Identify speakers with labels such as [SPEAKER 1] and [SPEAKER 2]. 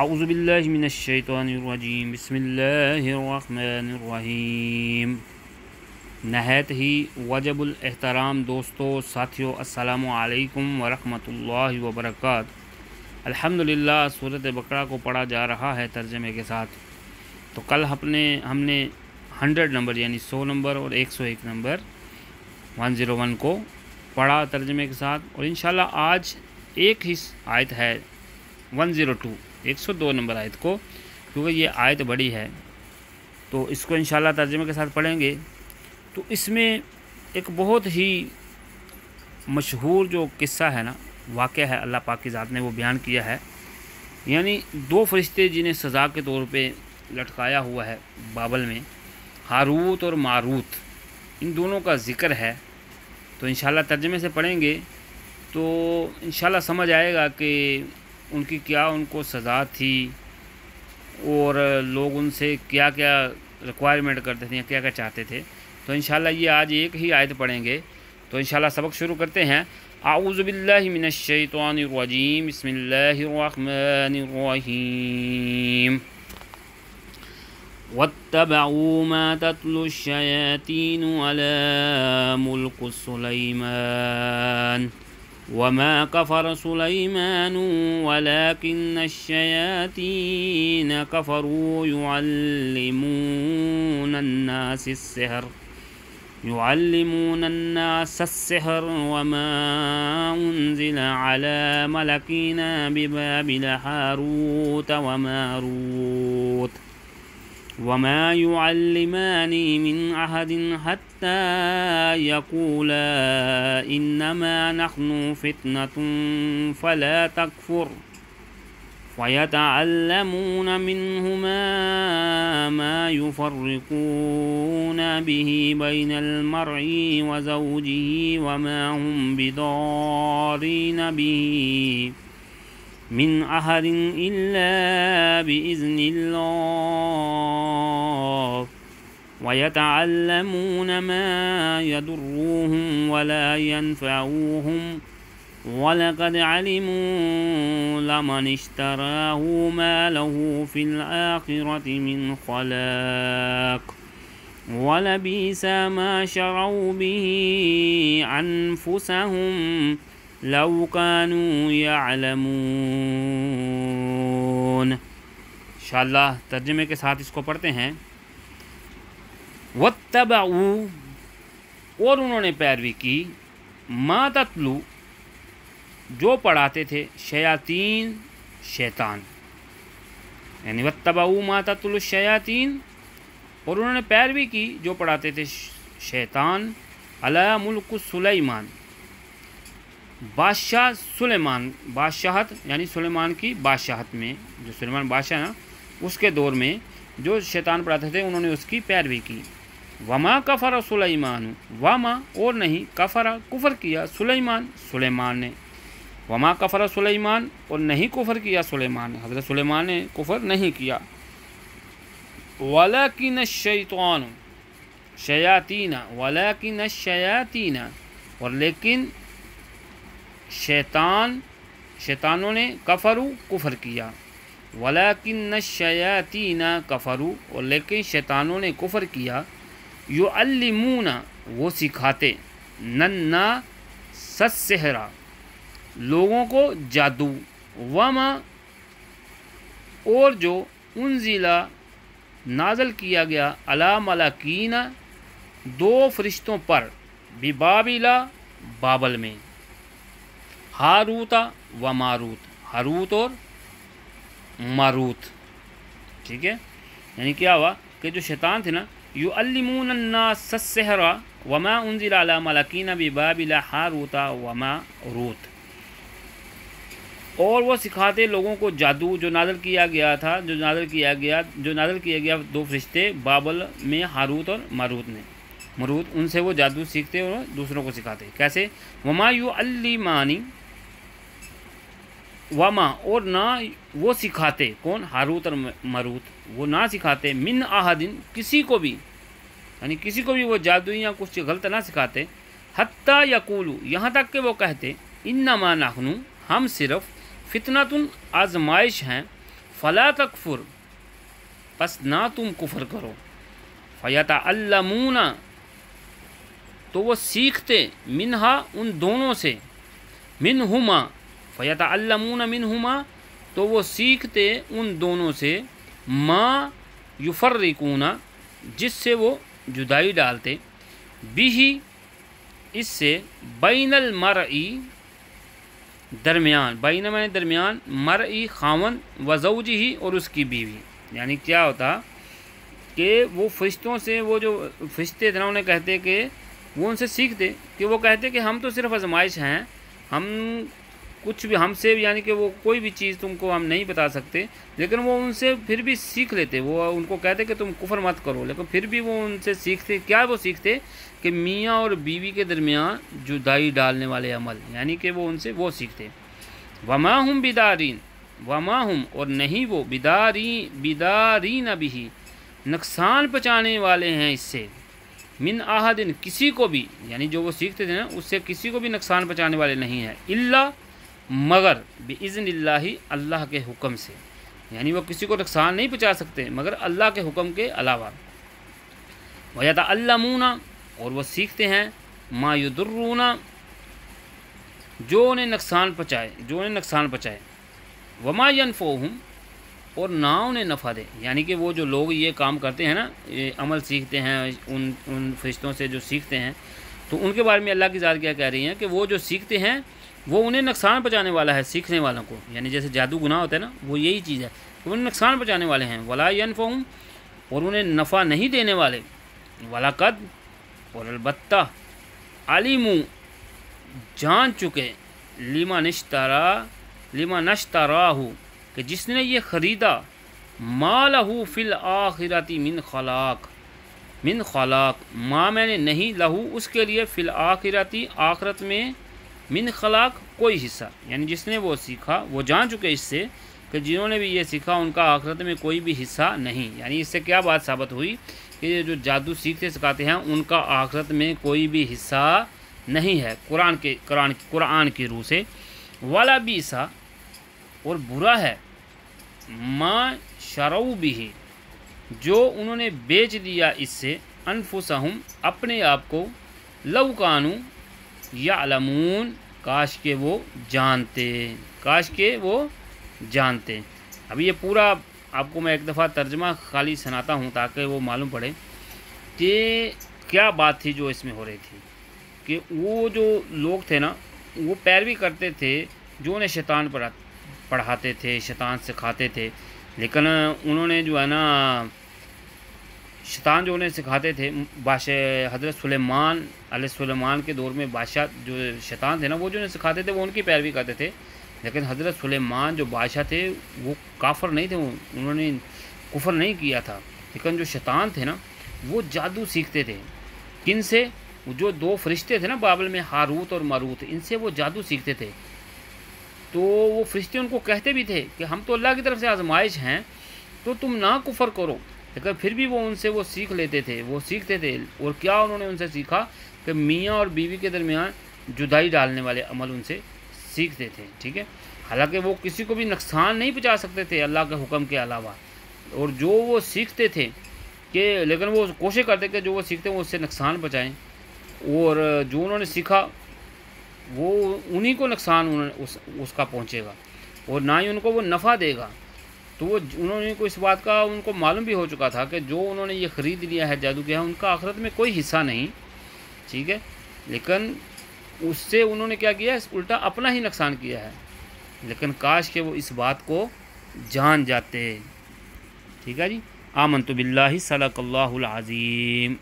[SPEAKER 1] اعوذ باللہ من الشیطان الرجیم، بسم اللہ الرحمن الرحیم۔ نہایت ہی واجب الاحترام دوستو، ساتھیو، السلام علیکم ورحمۃ اللہ وبرکاتہ۔ الحمدللہ سورۃ بقرہ کو پڑھا جا رہا ہے ترجمے کے ساتھ۔ تو کل ہم نے 100 نمبر یعنی 100 نمبر اور 101 نمبر 101 کو پڑھا ترجمے کے ساتھ، اور انشاءاللہ آج ایک ہی آیت ہے 102 102 نمبر آیت کو، کیونکہ یہ آیت بڑی ہے تو اس کو انشاءاللہ ترجمے کے ساتھ پڑھیں گے۔ تو اس میں ایک بہت ہی مشہور جو قصہ ہے نا، واقعہ ہے، اللہ پاک کی ذات نے وہ بیان کیا ہے۔ یعنی دو فرشتے جنہیں سزا کے طور پہ لٹکایا ہوا ہے بابل میں، ہاروت اور ماروت، ان دونوں کا ذکر ہے۔ تو انشاءاللہ ترجمے سے پڑھیں گے تو انشاءاللہ سمجھ آئے گا کہ ان کی کیا ان کو سزا تھی، اور لوگ ان سے کیا کیا ریکوائرمنٹ کرتے تھے یا کیا کیا چاہتے تھے۔ تو انشاءاللہ یہ آج ایک ہی آیت پڑھیں گے۔ تو انشاءاللہ سبق شروع کرتے ہیں۔ اعوذ باللہ من الشیطان الرجیم، بسم اللہ الرحمن الرحیم۔ واتبعوا ما تتلو الشیاطین علی ملک سلیمان وما كفر سليمان ولكن الشياطين كفروا يعلمون الناس السحر وما أنزل على ملكين ببابل هاروت وماروت وما يعلمان من أحد حتى يقولا إنما نحن فتنة فلا تكفر فيتعلمون منهما ما يفرقون به بين المرء وزوجه وما هم بضارين به من أحد إلا بإذن الله ويتعلمون ما يضرهم ولا ينفعوهم ولقد علموا لمن اشتراه ما له في الآخرة من خلاق ولبئس ما شروا به أنفسهم لو كانوا يعلمون۔ انشاءاللہ ترجمے کے ساتھ اس کو پڑھتے ہیں۔ واتبعوا، اور انہوں نے پیروی کی، ما تتلو، جو پڑھاتے تھے، شیاطین، شیطان، یعنی واتبعوا ما تتلو الشیاطین، اور انہوں نے پیروی کی جو پڑھاتے تھے شیطان، علی ملک سلیمان، بادشاہ سلیمان، بادشاہت یعنی سلیمان کی بادشاہت میں، جو سلیمان بادشاہ نا اس کے دور میں جو شیطان پڑھاتے تھے انہوں نے اس کی پیروی کی۔ وما کفر سلیمان، وما اور نہیں، کفر کفر کیا، سلیمان نے، وما کفر سلیمان اور نہیں کفر کیا سلیمان نے، حضرت سلیمان نے کفر نہیں کیا۔ ولیکن الشیطان شیاطین، ولیکن الشیاطین، اور لیکن شیطانوں نے، کفروا کفر کیا، ولیکن الشیاطین کفروا، اور لیکن شیطانوں نے کفر کیا، یعلمون وہ سکھاتے، الناس السحر لوگوں کو جادو، وما اور جو انزل نازل کیا گیا، علی ملکین دو فرشتوں پر، ببابل بابل میں، ہاروت و ماروت، ہاروت اور ماروت، ٹھیک ہے۔ یعنی کیا ہوا کہ جو شیطان تھے نا، یعلمون الناس السحر وما انزل علی ملکین ببابل ہاروت و ماروت، اور وہ سکھاتے لوگوں کو جادو جو نازل کیا گیا دو فرشتے بابل میں، ہاروت اور ماروت نے، ماروت، ان سے وہ جادو سیکھتے اور دوسروں کو سکھاتے۔ کیسے؟ وما یعلمان، وما اور نہ وہ سکھاتے، کون؟ ہاروت اور ماروت، وہ نہ سکھاتے، من احد کسی کو بھی، یعنی کسی کو بھی وہ جادو یا کچھ غلط نہ سکھاتے، حتی یقولو یہاں تک کہ وہ کہتے، انما نحن ہم صرف فتنۃ آزمائش ہیں، فلا تکفر، پس نہ تم کفر کرو، فیتعلمون، تو وہ سیکھتے، منہا ان دونوں سے، منہما، فیتعلمون منہما، تو وہ سیکھتے ان دونوں سے، ما یفرقون، جس سے وہ جدائی ڈالتے، بھی، اس سے، بین المرئی، درمیان، بین میں درمیان، مرئی خاون، و زوجہ، اور اس کی بیوی. یعنی کیا ہوتا کہ وہ فرشتوں سے، وہ جو فرشتے تھے نا انہیں کہتے کہ وہ ان سے سیکھتے، کہ وہ کہتے کہ ہم تو صرف آزمائش ہیں، ہم کچھ بھی ہم سے، یعنی کہ وہ کوئی بھی چیز تم کو ہم نہیں بتا سکتے، لیکن وہ ان سے پھر بھی سیکھ لیتے. وہ ان کو کہتے کہ تم کفر مت کرو، لیکن پھر بھی وہ ان سے سیکھتے. کیا وہ سیکھتے؟ کہ میاں اور بیوی کے درمیان جدائی ڈالنے والے عمل، یعنی کہ وہ ان سے وہ سیکھتے. وما ہم بدارین، وما ہم، اور نہیں وہ، بدارین بھی، نقصان پہنچانے والے ہیں اس سے، من احدن، کسی کو بھی، یعنی جو وہ سیکھتے تھے نا اس سے کسی کو بھی نقصان پہنچانے والے نہیں ہیں، الا، مگر، باذن اللہ، اللہ کے حکم سے. یعنی وہ کسی کو نقصان نہیں پہنچا سکتے مگر اللہ کے حکم کے علاوہ. وَيَتَعَلَّمُونَ، اور وہ سیکھتے ہیں، ما یضرون، جو انہیں نقصان پہنچائے، وما ینفعہم، اور نہ انہیں نفع دے. یعنی کہ وہ جو لوگ یہ کام کرتے ہیں نا، یہ عمل سیکھتے ہیں ان فرشتوں سے جو سیکھتے ہیں، تو ان کے بارے میں اللہ کی ذات کیا کہہ رہی ہیں کہ وہ جو سیکھتے ہیں وہ انہیں نقصان پہنچانے والا ہے سیکھنے والوں کو. یعنی جیسے جادو گناہ ہوتا ہے نا، وہ یہی چیز ہے کہ انہیں نقصان پہنچانے والے ہیں. ولا ینفعہم، اور انہیں نفع نہیں دینے والے. وَلَقَدْ، اور البتہ، عَلِمُوا، جان چکے، لِمَنِ اشْتَرَاهُ، کہ جس نے یہ خریدا، ما لہو فی الآخرۃ من خلاق، ما میں نے نہیں، لہو اس کے لیے، فی الآخرۃ آخرت میں، من خلاق کوئی حصہ. یعنی جس نے وہ سیکھا وہ جان چکے اس سے کہ جنہوں نے بھی یہ سیکھا ان کا آخرت میں کوئی بھی حصہ نہیں. یعنی اس سے کیا بات ثابت ہوئی کہ یہ جو جادو سیکھتے سکھاتے ہیں ان کا آخرت میں کوئی بھی حصہ نہیں ہے قرآن کی روح سے. والا بیسا، اور برا ہے، ما شرعوا بھی، جو انہوں نے بیچ دیا اس سے، انفسہم، اپنے آپ کو، لو کانوا یعلمون، کاش کہ وہ جانتے. اب یہ پورا آپ کو میں ایک دفعہ ترجمہ خالی سناتا ہوں تاکہ وہ معلوم پڑے کہ کیا بات تھی جو اس میں ہو رہی تھی. کہ وہ جو لوگ تھے نا وہ پیروی کرتے تھے جو انہیں شیطان پڑھاتے تھے، شیطان سکھاتے تھے، لیکن انہوں نے جو ہے نا شیطان جو انہیں سکھاتے تھے، بادشاہ حضرت سلیمان علیہ السلام کے دور میں بادشاہ جو شیطان تھے نا وہ جو انہیں سکھاتے تھے وہ ان کی پیروی کرتے تھے. لیکن حضرت سلیمان جو بادشاہ تھے وہ کافر نہیں تھے، انہوں نے کفر نہیں کیا تھا. لیکن جو شیطان تھے نا وہ جادو سیکھتے تھے. کن سے؟ جو دو فرشتے تھے نا بابل میں، ہاروت اور ماروت، ان سے وہ جادو سیکھتے تھے. تو وہ فرشتے ان کو کہتے بھی تھے کہ ہم تو اللہ کی طرف سے آزمائش ہیں تو تم نہ کفر کرو، لیکن پھر بھی وہ ان سے وہ سیکھ لیتے تھے، وہ سیکھتے تھے. اور کیا انہوں نے ان سے سیکھا کہ میاں اور بیوی کے درمیان جدائی ڈالنے والے عمل ان سے سیکھتے تھے. ٹھیک ہے، حالانکہ وہ کسی کو بھی نقصان نہیں پہنچا سکتے تھے اللہ کے حکم کے علاوہ. اور جو وہ سیکھتے تھے کہ لیکن وہ کوشش کرتے کہ جو وہ سیکھتے ہیں وہ اس سے نقصان پہنچائیں، اور جو انہوں نے سیکھا وہ انہی کو نقصان اس کا پہنچے گا اور نہ ہی ان کو وہ نفع دے گا. تو وہ انہوں نے کو اس بات کا ان کو معلوم بھی ہو چکا تھا کہ جو انہوں نے یہ خرید لیا ہے جادو کیا ہے ان کا آخرت میں کوئی حصہ نہیں. ٹھیک ہے، لیکن اس سے انہوں نے کیا کیا ہے، الٹا اپنا ہی نقصان کیا ہے. لیکن کاش کہ وہ اس بات کو جان جاتے. ٹھیک ہے جی. آمنت باللہ، صدق اللہ العظیم.